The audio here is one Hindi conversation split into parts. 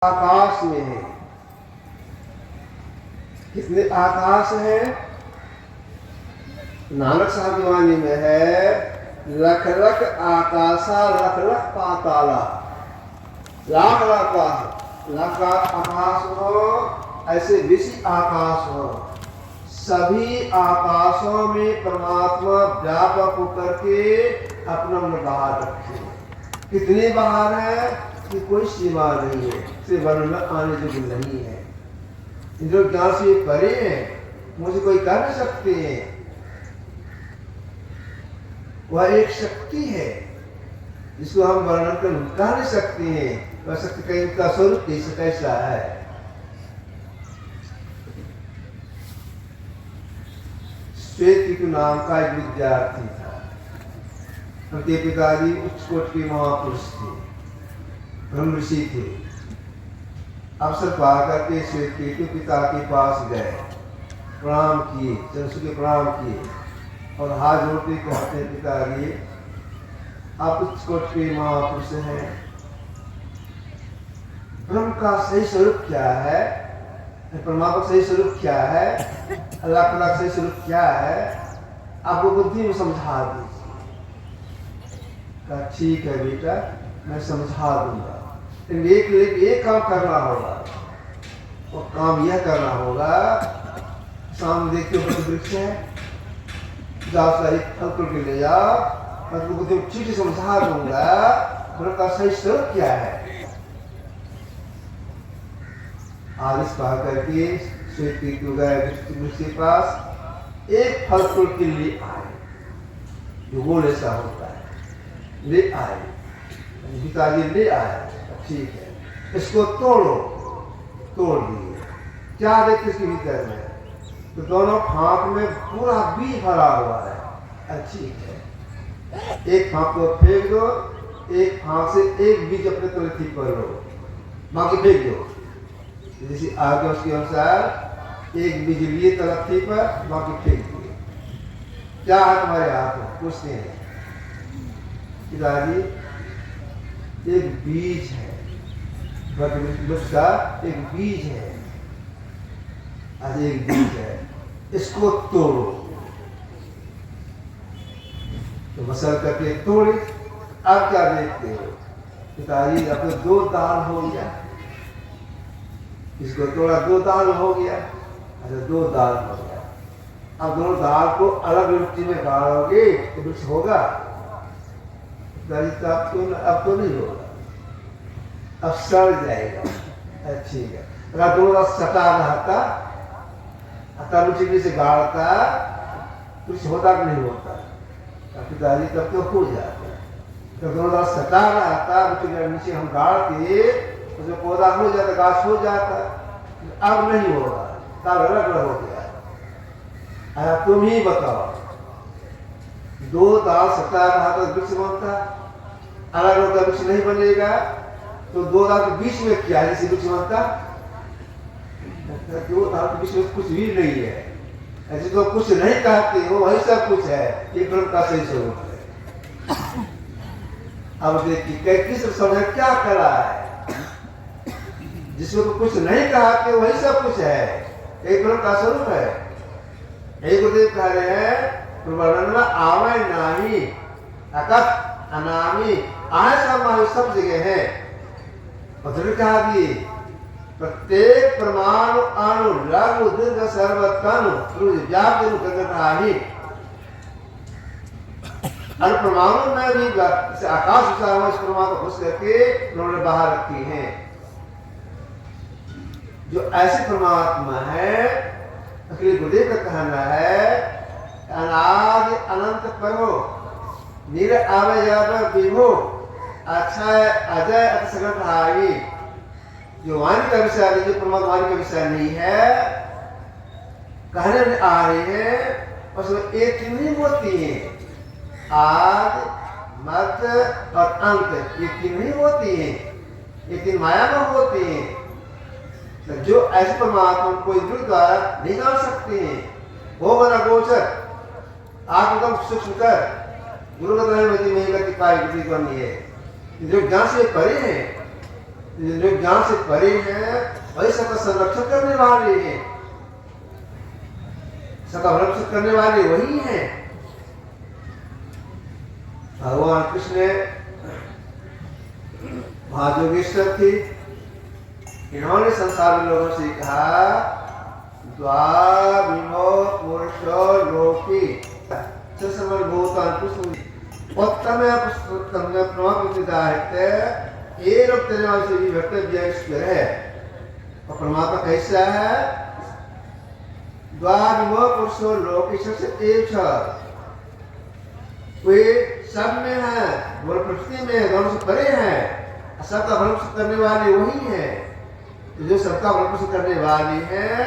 आकाश में है। कितने आकाश है? नानक साहब की वाणी में है, लख लख आकाशा लख लख पाताला। लाख लाख आकाश हो, ऐसे विश्व आकाश हो। सभी आकाशों में परमात्मा व्यापक होकर के अपना मन बाहर रखे। कितने बाहर है कि कोई सीमा नहीं है, सिर्फ वर्णन आने जो नहीं है। जो ज्ञान से परे हैं, मुझे कोई कह नहीं सकते हैं। वह एक शक्ति है जिसको हम वर्णन कर कह नहीं सकते हैं। वह शक्ति कहीं का स्वरूप कैसा है। श्वेत नाम का एक विद्यार्थी था। उनके पिताजी उच्च कोटि के महापुरुष थे, ब्रह्म ऋषि थे। अवसर पाकर के श्वेत के पिता के पास गए, प्रणाम किए, चंद्र के प्रणाम किए और हाथ जोड़ते कहते, पिताजी आप उच्च कोटि के महापुरुष हैं। ब्रह्म का सही स्वरूप क्या है, परमात्मा का सही स्वरूप क्या है, अल्लाह का सही स्वरूप क्या है, आपको बुद्धि में समझा दीजिए। कहा ठीक है बेटा, मैं समझा दूंगा। एक काम करना होगा, और काम यह करना होगा, सामने देखिए वृक्ष है, जाओ सारी फल तोड़ के ले जाओ, मैं तुमको ठीक से समझा दूंगा ब्रह्म का सही स्वरूप क्या है। आदेश पा करके श्वेत वृक्ष के पास एक फल तोड़ के लिए आए, जो गोल ऐसा होता है, ले आए। पिताजी ले आए, ठीक है, इसको तोड़ो। तोड़ दिए। क्या देखते इसके भीतर में? तो दोनों फांक में पूरा बीज भरा हुआ है। ठीक है, एक फांक को फेंक दो, एक फांक से एक बीज अपने तलथी पर लो, बाकी फेंक दो। जैसे आगे उसके अनुसार एक बीज लिए तलथी पर, बाकी फेंक दिए। क्या है तुम्हारे हाथ में? पूछते हैं। पिताजी एक बीज है, वृक्ष का एक बीज है, आज एक बीज है, इसको तोड़ो। तो मसल करके तोड़े। अब क्या देखते हो? पिताजी अब तो दो दाल हो गया, इसको तोड़ा, दो दाल हो गया। अच्छा, दो दाल हो गया। अब दोनों दाल को अलग मिट्टी में गाड़ोगे तो कुछ होगा? अब तो नहीं होगा, अब सड़ जाएगा। ठीक है, अगर दोनों सटा रहता, मिट्टी से गाड़ता, कुछ होता कि नहीं होता? पिताजी तब तो हो जाता। जब दोनों सटा रहता, मिट्टी नीचे हम गाड़ते, उसमें पौधा हो जाता, गाछ हो जाता। अब नहीं होगा, तब अलग अलग हो गया। तुम ही बताओ, दो दाल सटा रहा तो वृक्ष बनता, अलग अलग वृक्ष नहीं बनेगा। तो दो दाल के बीच में क्या है, वृक्ष बनता? दो दाल के बीच में कुछ भी नहीं है। ऐसे तो कुछ नहीं कहते हो, वही सब कुछ है। ये ब्रह्म का सही स्वरूप है। अब देखिए किस समय क्या करा है, जिसको कुछ नहीं कहते वही सब कुछ है। एक ब्रह्म का स्वरूप है। एक गुरुदेव कह रहे हैं, वर्णन में आवे नाही अकथ अनामी आय सब जगह है। और कहा कि प्रत्येक परमाणु अणु लघु दीर्घ सर्वतनु व्याप्ति परमाणु में भी आकाश परमाणु घुस करके उन्होंने बाहर रखी है। जो ऐसे परमात्मा है, अखिल गुरुदेव का कहना है, अनादि अनंत परो निर अवयव विभो अक्षय अजय अतसगत भावी। जो वाणी का विषय, जो परमात्मा वाणी का विषय नहीं है, कहने में आ रही है, उसमें एक नहीं होती है। आदि मध्य और अंत ये तीन नहीं होती है, ये तीन माया में होती है। तो जो ऐसे परमात्मा कोई गुरु द्वारा नहीं जान सकते हैं, वो बना गोचर आत्मगम सूक्ष्म कर गुरु का है। जो ज्ञान से परे हैं, जो ज्ञान से परे हैं वही सबका संरक्षण करने वाले हैं, सबका संरक्षण करने वाले वही हैं। भगवान कृष्ण महायोगेश्वर थे, इन्होंने संसार में लोगों से कहा द्वाविमो पुरुषो लोके समर्भूतान उत्तम ये लोग तेरे नाम से भी ईश्वर है। और परमात्मा कैसा है? द्वाविमो पुरुषो लोके सबसे एक वे सब में है, वो प्रकृति में है, दोनों से परे है, सबका भरण करने वाले वही है। जो सबका भरण करने वाले हैं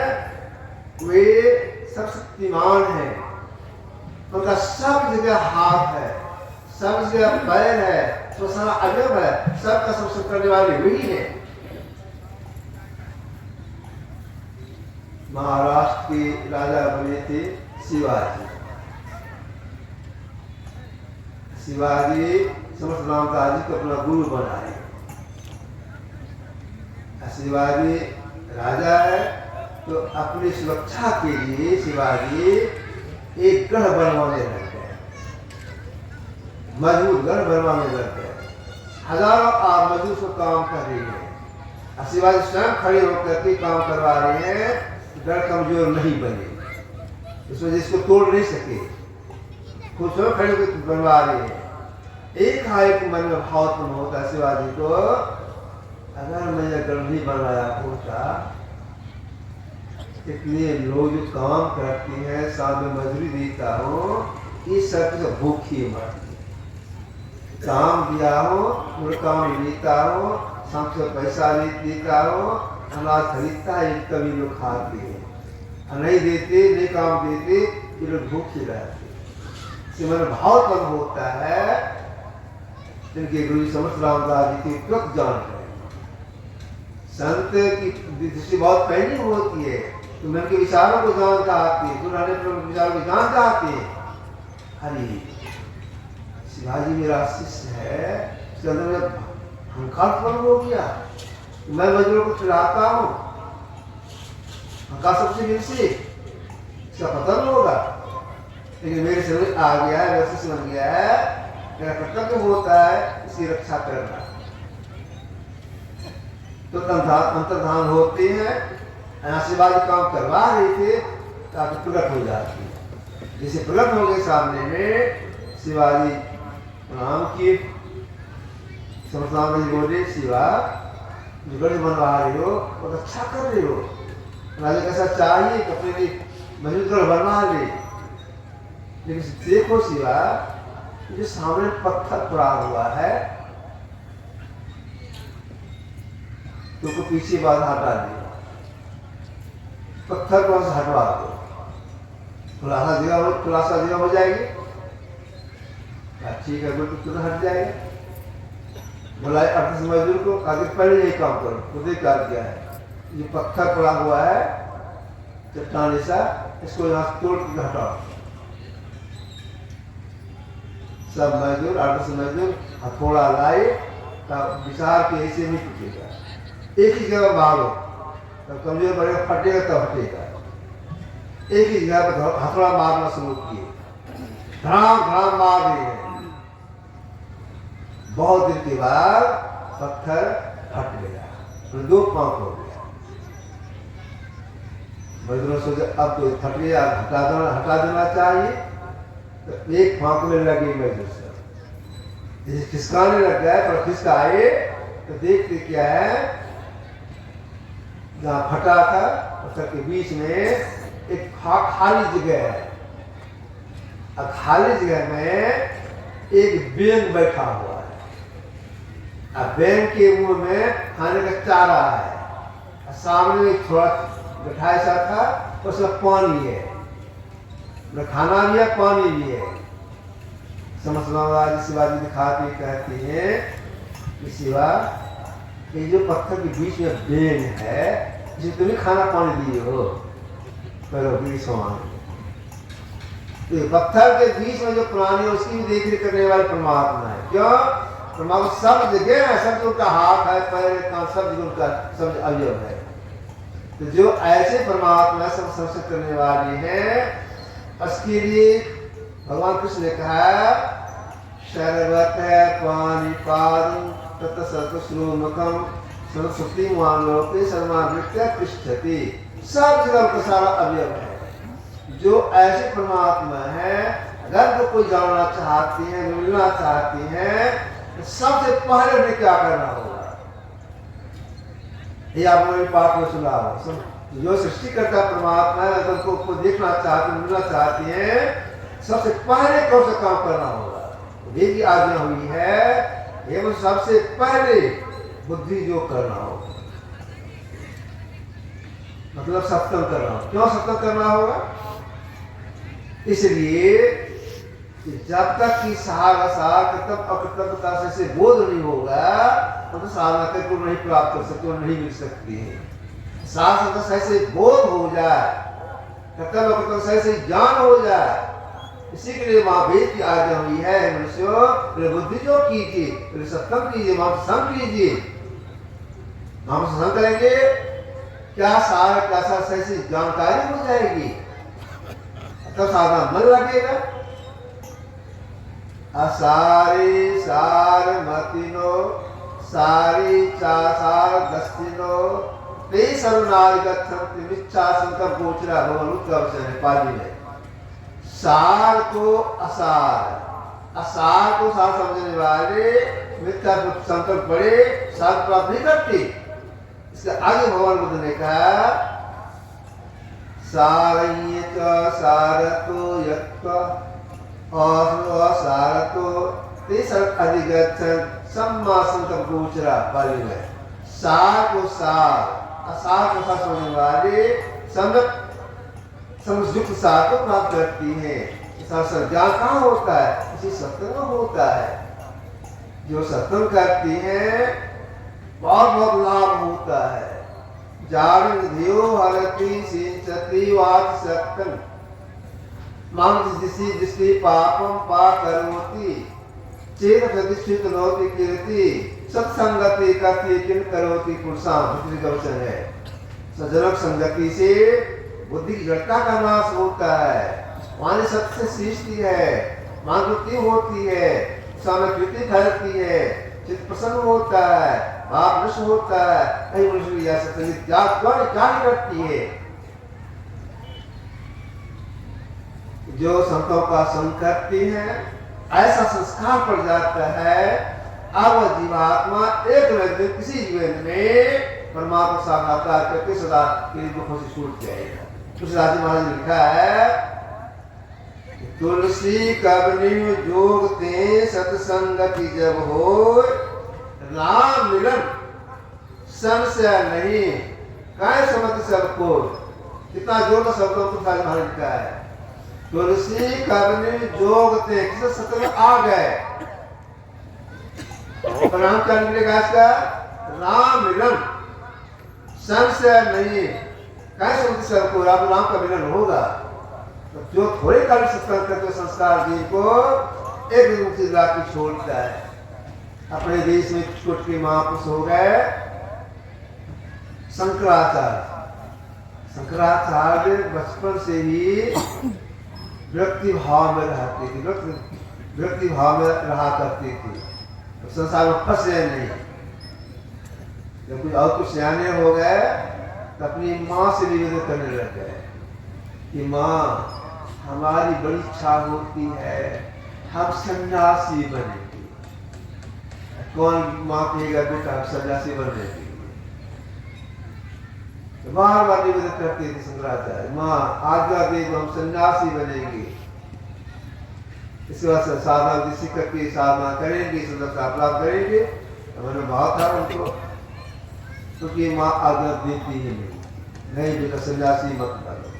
वे सब शक्तिमान है, उनका सब जगह हाथ है, सब जगह पैर है, तो सारा अजब है, सबका सब करने वाले वही है। महाराष्ट्र के राजा बने थे शिवाजी। शिवाजी समस्त रामदास जी को अपना गुरु बनाए। शिवाजी राजा है तो अपनी सुरक्षा के लिए शिवाजी एक गढ़ बनवाने लग गए, मजबूत गढ़ बनवाने लग गए। हजारों मजदूर को काम कर रही है, शिवाजी स्वयं खड़े होकर के काम करवा रहे हैं। गढ़ कमजोर नहीं बने, इस वजह इसको तोड़ नहीं सके, खुद स्वयं खड़े होकर बनवा रहे हैं। एक हाई मन में भाव उत्पन्न होता है शिवाजी को, अगर मैं यह गढ़ नहीं बनवाया होता, इतने लोग जो काम करते हैं, साथ में मजदूरी देता हूँ, इस सब से भूखी मरती, काम दिया हूँ, पूरा काम लेता हूँ, शाम से पैसा देता हूँ, अनाज खरीदता है, कभी लोग खाते हैं, नहीं देते, नहीं काम देते, ये लोग भूखे रहते। मन भाव कम होता है, जिनके गुरु समस्त रामदास जी की तुरंत जान है। संत की दृष्टि बहुत पहली होती है, तो मन के विचारों को जानता आती है, विचारों को जानता आती है। अरे शिवाजी मेरा शिष्य है, इसके अंदर में अहंकार उत्पन्न हो गया, मैं मजदूरों को खिलाता हूँ, अहंकार सबसे मिल से इसका पतन होगा। लेकिन मेरे समझ आ गया है, मेरा शिष्य बन गया है, मेरा कर्तव्य होता है इसकी रक्षा करना। तो अंतर्धान होते हैं, शिवाजी काम करवा रहे थे ताकि प्रकट हो जाती है। जैसे प्रकट हो गए सामने में, शिवाजी प्रणाम किए, समस्त बोले शिवा जो गढ़ बनवा रहे हो बहुत अच्छा कर रहे हो, राजा कैसा चाहिए तो अपने लिए मजबूत गढ़ बनवा ले, लेकिन देखो शिवा जो सामने पत्थर पड़ा हुआ है तो को पीछे बाधा हटा दे, पत्थर को हटवा दो, खुलासा जगह हो जाएगी। ठीक है, बिल्कुल तुरंत हट जाएगा। बोला अर्थ मजदूर को आगे पहले यही काम करो, खुद ही काम किया है। ये पत्थर पड़ा हुआ है चट्टान ऐसा, इसको यहाँ तोड़ के हटाओ। सब मजदूर अर्थ मजदूर हथौड़ा लाए, तब विचार के ऐसे नहीं टूटेगा, एक ही जगह मारो, तब कमजोर पड़ेगा, फटेगा तब हटेगा। एक ही जगह पर हथौड़ा मारना शुरू किए, धड़ाम धड़ाम मार रहे हैं। बहुत दिन के बाद पत्थर फट गया, तो दो पांव हो गया। मजदूरों सोचे अब तो फट गया, हटा देना चाहिए, तो एक फांक में लगे मजदूर से, जैसे खिसकाने लग गया, पर खिसकाए तो देखते क्या है, जहाँ फटा था पत्थर के बीच में एक खाली जगह है, और खाली जगह में एक बेंग बैठा हुआ है, और बेंग के मुंह में खाने का चारा है, और सामने एक थोड़ा गठाई सा था, उसमें पानी है, न खाना भी है पानी भी है। समझ शिवाजी दिखाते कहते हैं कि शिवा ये जो पत्थर के बीच में बेंग है, जिसे तुम्हें खाना पानी दिए हो, तो पत्थर के बीच में जो प्राणी है उसकी भी देखरेख करने वाले परमात्मा है। क्यों? परमात्मा सब जगह है, सब उनका हाथ है, पैर, कान, सब जगह उनका सब अवयव है। तो जो ऐसे परमात्मा सब संरक्षण करने वाली है, उसके लिए भगवान कृष्ण ने कहा शरवत है पानी पादम तथा सर्वश्रोमुखम सरस्वती मानलोके सर्वावृत्य तिष्ठति। सब जगह का सारा अवयव है। जो ऐसे परमात्मा है, अगर वो कोई जानना चाहती है, मिलना चाहती है, तो सबसे पहले उन्हें क्या करना होगा? ये आप मेरे पाठ में सुना हो। जो सृष्टि करता परमात्मा है, अगर को देखना चाहती, मिलना चाहती है, सबसे पहले कौन सा काम करना होगा? ये की आज्ञा हुई है, ये सबसे पहले बुद्धि जो करना होगा, मतलब सत्संग करना होगा। क्यों सत्संग करना होगा? इसलिए जब तक कि सार कर्तव्य अकर्तव्यता से बोध नहीं होगा, तो साधना को नहीं प्राप्त कर सकते और नहीं मिल सकती है। सार से बोध हो जाए, कर्तव्य अकर्तव्य से ज्ञान हो जाए, इसी के लिए महावेद की आज्ञा हुई है, मनुष्यों बुद्धि जो कीजिए, सत्संग कीजिए, मांसंग कीजिए। मांसंग करेंगे क्या सार सही जानकारी हो जाएगी, तब साधना मन लगेगा। असारी सार मतिनो सारी चासार दस्तिनो ते सर्वनागच्छन्ति मिच्छा संकल्प गोचरा भगवत का वचन है पाली में। सार को असार, असार को सार समझने वाले मिथ्या संकल्प बड़े सार प्राप्त नहीं करते। इसके आगे भगवान बुद्ध ने कहा सारय्यत सारतो यत्त्व असारतो ते सर्व अधिगच्छन् सम्मा संकल्प गोचरा पाली में। सार को सार, असार को सार समझने वाले समझयुक्त सार को प्राप्त करती है। ज्ञान कहाँ होता है? इसी सत्संग में होता है। जो सत्संग करती है बहुत लाभ होता है। जान धियो हरति सिंचति वाच सत्तन मांस जिसकी पापम पा करोति चेत प्रतिष्ठित नोति कीर्ति सत्संगति कथि किन करोति पुरुषां वचन है। सज्जनों संगति से बुद्धि की जड़ता का नाश होता है, वाणी सत्य से सींचती है, मानवृत्ति होती है, सामकृति फैलती है, चित्त प्रसन्न होता है, भाव नष्ट होता है, कहीं मनुष्य या सत्य त्याग क्या करती है। जो संतों का संग करती है, ऐसा संस्कार पड़ जाता है, अब जीवात्मा एक न दिन किसी जीवन में परमात्मा साक्षात्कार करके सदा के लिए दुखों से छूट जाएगा। तुलसीदास महाराज ने लिखा है तुलसी कबनी जोग ते सत्संगति जब हो राम मिलन संशय नहीं काय समझ सबको। कितना जोर शब्दों को महाराज लिखा है। तुलसी कबनी जोग ते किसी सत्य में आ गए, परिणाम क्या निकलेगा इसका? राम मिलन संशय नहीं कैसे समझ सबको राम का मिलन होगा। तो जो थोड़े काल सत्संग करते संस्कार जी को एक दिन से लाके छोड़ता है। अपने देश में छोट के महापुरुष हो गए शंकराचार्य। शंकराचार्य बचपन से ही व्यक्ति भाव में रहते थे, व्यक्ति भाव में रहा करते थे, तो संसार में फंसे नहीं। जब कुछ और कुछ सियाने हो गए तो अपनी माँ से निवेदन करने लग गए कि माँ हमारी बड़ी इच्छा होती है हम सन्यासी बनेंगे। कौन माँ कहेगा बेटा हम सन्यासी बनने के लिए? तो बार बार निवेदन करते थे शंकराचार्य, माँ आज्ञा दे तो हम सन्यासी बनेंगे। इसके बाद साधना ऋषि करके साधना करेंगे, सदस्यता प्राप्त करेंगे। तो मैंने भाव था उनको, क्योंकि माँ आज्ञा देती ही नहीं बेटा सन्यासी मत करो।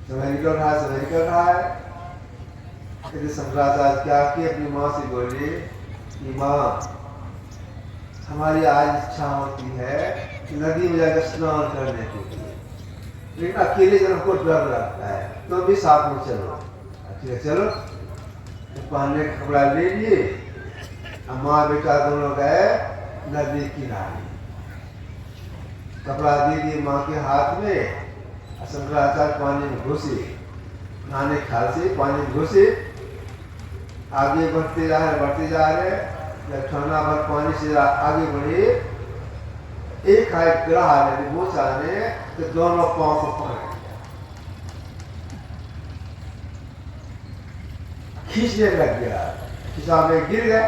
समय निकल रहा है। शंकराचार्य क्या कि अपनी माँ से बोले कि माँ हमारी आज इच्छा होती है कि नदी में जाकर स्नान करने के लिए, लेकिन अकेले जन हमको डर लगता है, तो भी साथ में चलो। ठीक है चलो। तो पहनने का कपड़ा ले लिए। माँ बेटा दोनों गए नदी किनारे, कपड़ा दे दिए माँ के हाथ में। शंकराचार्य पानी में घुसे, नहाने खाल से पानी में घुसे, आगे बढ़ते जा रहे। जब ठंडा भर पानी से आगे बढ़े, एक हाथ ग्रह ने मोचा ने तो दोनों पांव को पकड़ खींचने लग गया, खिसा में गिर गए।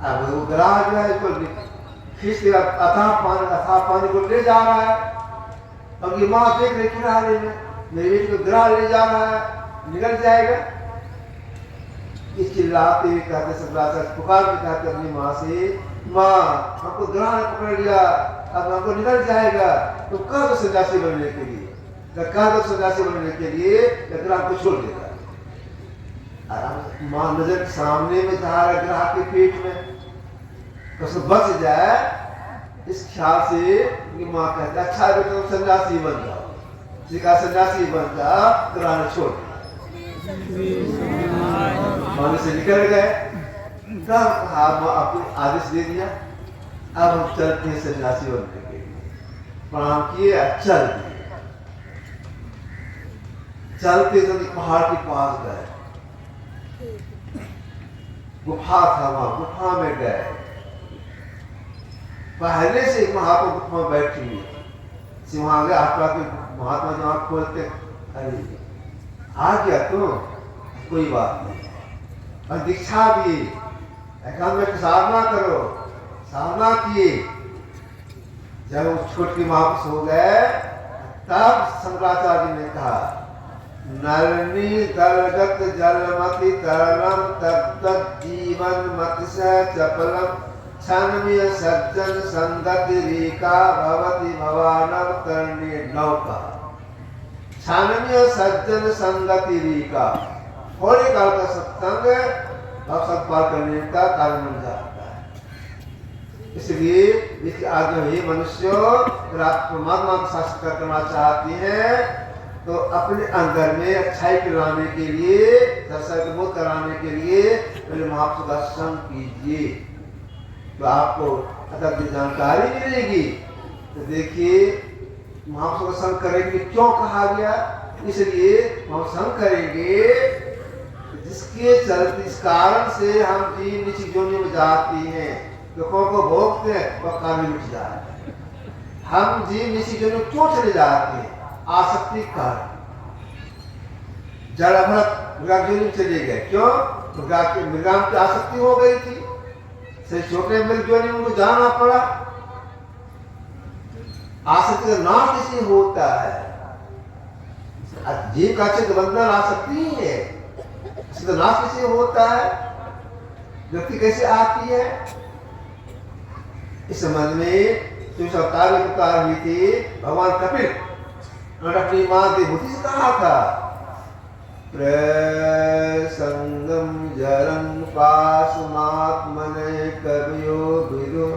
अब वो ग्राह जो है इसको खींच के अथाह पानी को ले जा रहा है। अब ये माँ देख रही किनारे में, मेरे बेटे को ग्राह ले जा रहा है, निकल जाएगा। इस चिल्लाते हुए कहते शंकराचार्य पुकार के कहते अपनी माँ से, माँ हमको ग्राह ने पकड़ लिया, अब हमको निकल जाएगा। तो कह दो सन्यासी बनने के लिए, कह दो सन्यासी बनने के लिए ग्राह को छोड़ देगा। माँ नजर सामने में जा रहा ग्राह के पेट में, तो बच जाए इस ख्याल से कि माँ कहते अच्छा बेटा तुम सन्यासी बन जाओ। जिका सन्यासी बन जा, ग्राह ने छोड़ दिया, माने से निकल गए। तब आपको आदेश दे दिया, अब हम चलते हैं सन्यासी बनने के लिए। प्रणाम किए, चल दिए। चलते चलते पहाड़ के पास गए, गुफा था, वहां गुफा में गए। पहले से महात्मा गुफा में बैठी हुई, वहां गए। महात्मा जो आंख खोलते, अरे आ गया तो कोई बात नहीं, और दीक्षा भी एकांत में साधना करो। साधना किए। जब वो छोटी महापुरुष हो गए, तब शंकराचार्य ने कहा, नरनी दलगत जलमति तरलम तत्त जीवन मत्स्य चपलम क्षणमीय सज्जन संगति रीका भवति भवानव तरणी नौका। क्षणमीय सज्जन संगति रीका, थोड़े काल का सत्संग और सत्पाल करने का कारण बन जाता है। इसलिए इसके आगे ही मनुष्य अगर आप परमात्मा का साक्षात्कार करना चाहते हैं तो अपने अंदर में अच्छाई लाने के लिए, दर्शन को बोध कराने के लिए पहले महापुरुष का संग कीजिए, तो आपको अगर जानकारी मिलेगी। तो देखिए महापुरुष का संग करेंगे क्यों कहा गया, इसलिए हम संग करेंगे जिसके चलते, इस कारण से हम जीव नीची जोनी में जाती हैं, दुखों को भोगते हैं, वह काम मिट जाए। हम जीव नीची जोनी में क्यों चले जाते हैं, आसक्ति कारण। जड़ भरत मृगाम जोनी में चले गए, क्यों? मृगाम की आसक्ति हो गई थी, से छोटे मृग जोनी में उनको जाना पड़ा। आसक्ति का नाश कैसे होता है? जीव का चित्त बंधन आसक्ति ही है, इसका नाश कैसे होता है, व्यक्ति कैसे आती है? इस संबंध में अवतार में उतार हुई थी भगवान कपिल, उन्होंने अपनी मां देवभूति से कहा था, प्रसंगम जरं पाशुमात्मने कवियो विदु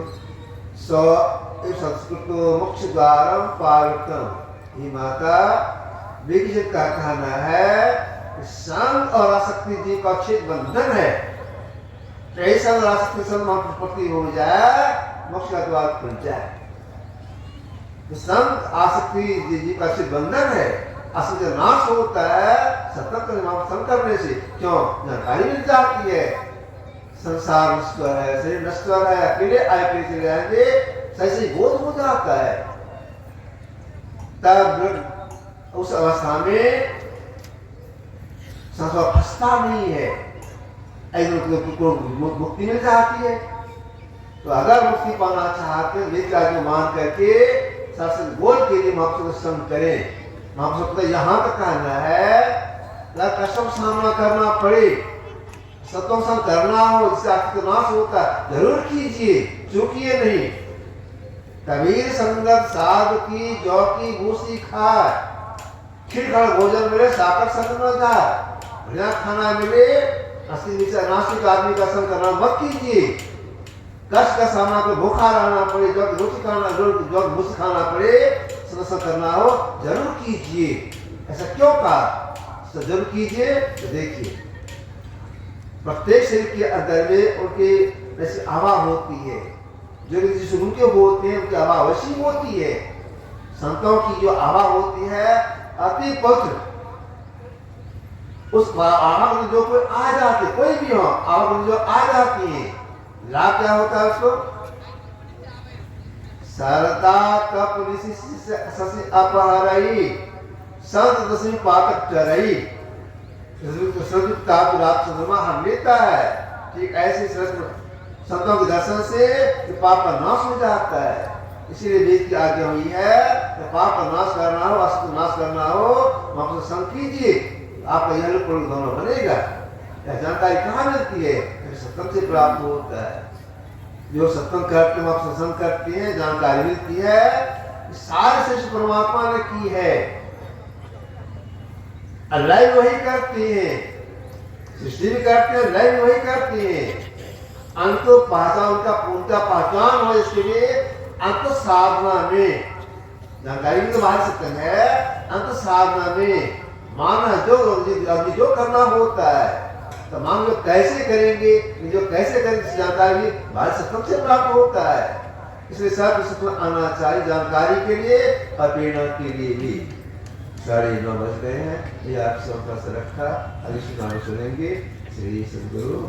संस्कृतो मोक्ष द्वारम पावित्रम। ये माता विज्ञान का कहना है, संग और आसक्ति जीव का अच्छे बंधन है। संग और आसक्ति संपत्ति हो जाए, मोक्ष का द्वार खुल जाए। तो संग आसक्ति जीव का अच्छे बंधन है, आसक्ति नाश होता है सतत संग करने से। क्यों? जानकारी मिल जाती है, संसार नश्वर है, शरीर नश्वर है, अकेले आए कैसे रहेंगे, सही बोध हो जाता है। तब उस अवस्था में संसार फंसता नहीं है, को मुक्ति मिल जाती है। तो अगर मुक्ति पाना चाहते हैं, वेद का मान करके शास्त्र बोल के लिए महापुरुष संग करें। महापुरुष को यहाँ तक कहना है, कष्टों का सामना करना पड़े, सत्यों संग करना हो, जिससे आपको नाश होता है, जरूर कीजिए, चूकिए नहीं। कबीर संगत साध की जौ की भूसी खाए, खीर खा भोजन मिले साकर संग न जाए। बढ़िया खाना मिले, नास्तिक आदमी का संग करना मत कीजिए। कष्ट का सामना कर, भूखा रहना पड़े, जो रोटी खाना, जो भूस खाना पड़े, संग करना हो, जरूर कीजिए। ऐसा क्यों कहा? तो जरूर कीजिए। तो देखिए प्रत्येक शरीर के अंदर में उनके जैसे हवा होती है, जो जिस उनके होते हैं उनकी हवा अवश्य होती है। संतों की जो हवा होती है अति पवित्र, उस आवा में जो कोई आ जाते, कोई भी हो आवा में जो आ जाती है, लाभ क्या होता है उसको? सरदा कप ससी अपहरई संत दसवीं पातक चरई, हम लेता है। ठीक ऐसे संतों के दर्शन से पाप का नाश हो जाता है। इसीलिए वेद की आज्ञा हुई है कि पाप का नाश करना हो, असत नाश करना हो, वहां से संग कीजिए, आपका यह दोनों बनेगा। यह जानकारी कहाँ मिलती है? सत्संग से प्राप्त होता है। जो सत्संग करते हैं, आप सत्संग करते हैं, जानकारी मिलती है, सारे सृष्टि परमात्मा ने की है, अल्लाह वही करती है, सृष्टि भी करते हैं, अल्लाह वही करती है। अंत पहचान उनका पूर्णता पहचान हो, इसके लिए अंत साधना में जानकारी भी तो बाहर सकते हैं। अंत साधना में माना जो करना होता है, तो मान लो कैसे करेंगे, जो कैसे करेंगे जानकारी बाहर सत्संग से प्राप्त होता है। इसलिए सब आना चाहिए जानकारी के लिए और प्रेरणा के लिए भी। 9:30 बज गए हैं, ये आप सबका से रखा। अगली सुनाने सुनेंगे। श्री सद्गुरु।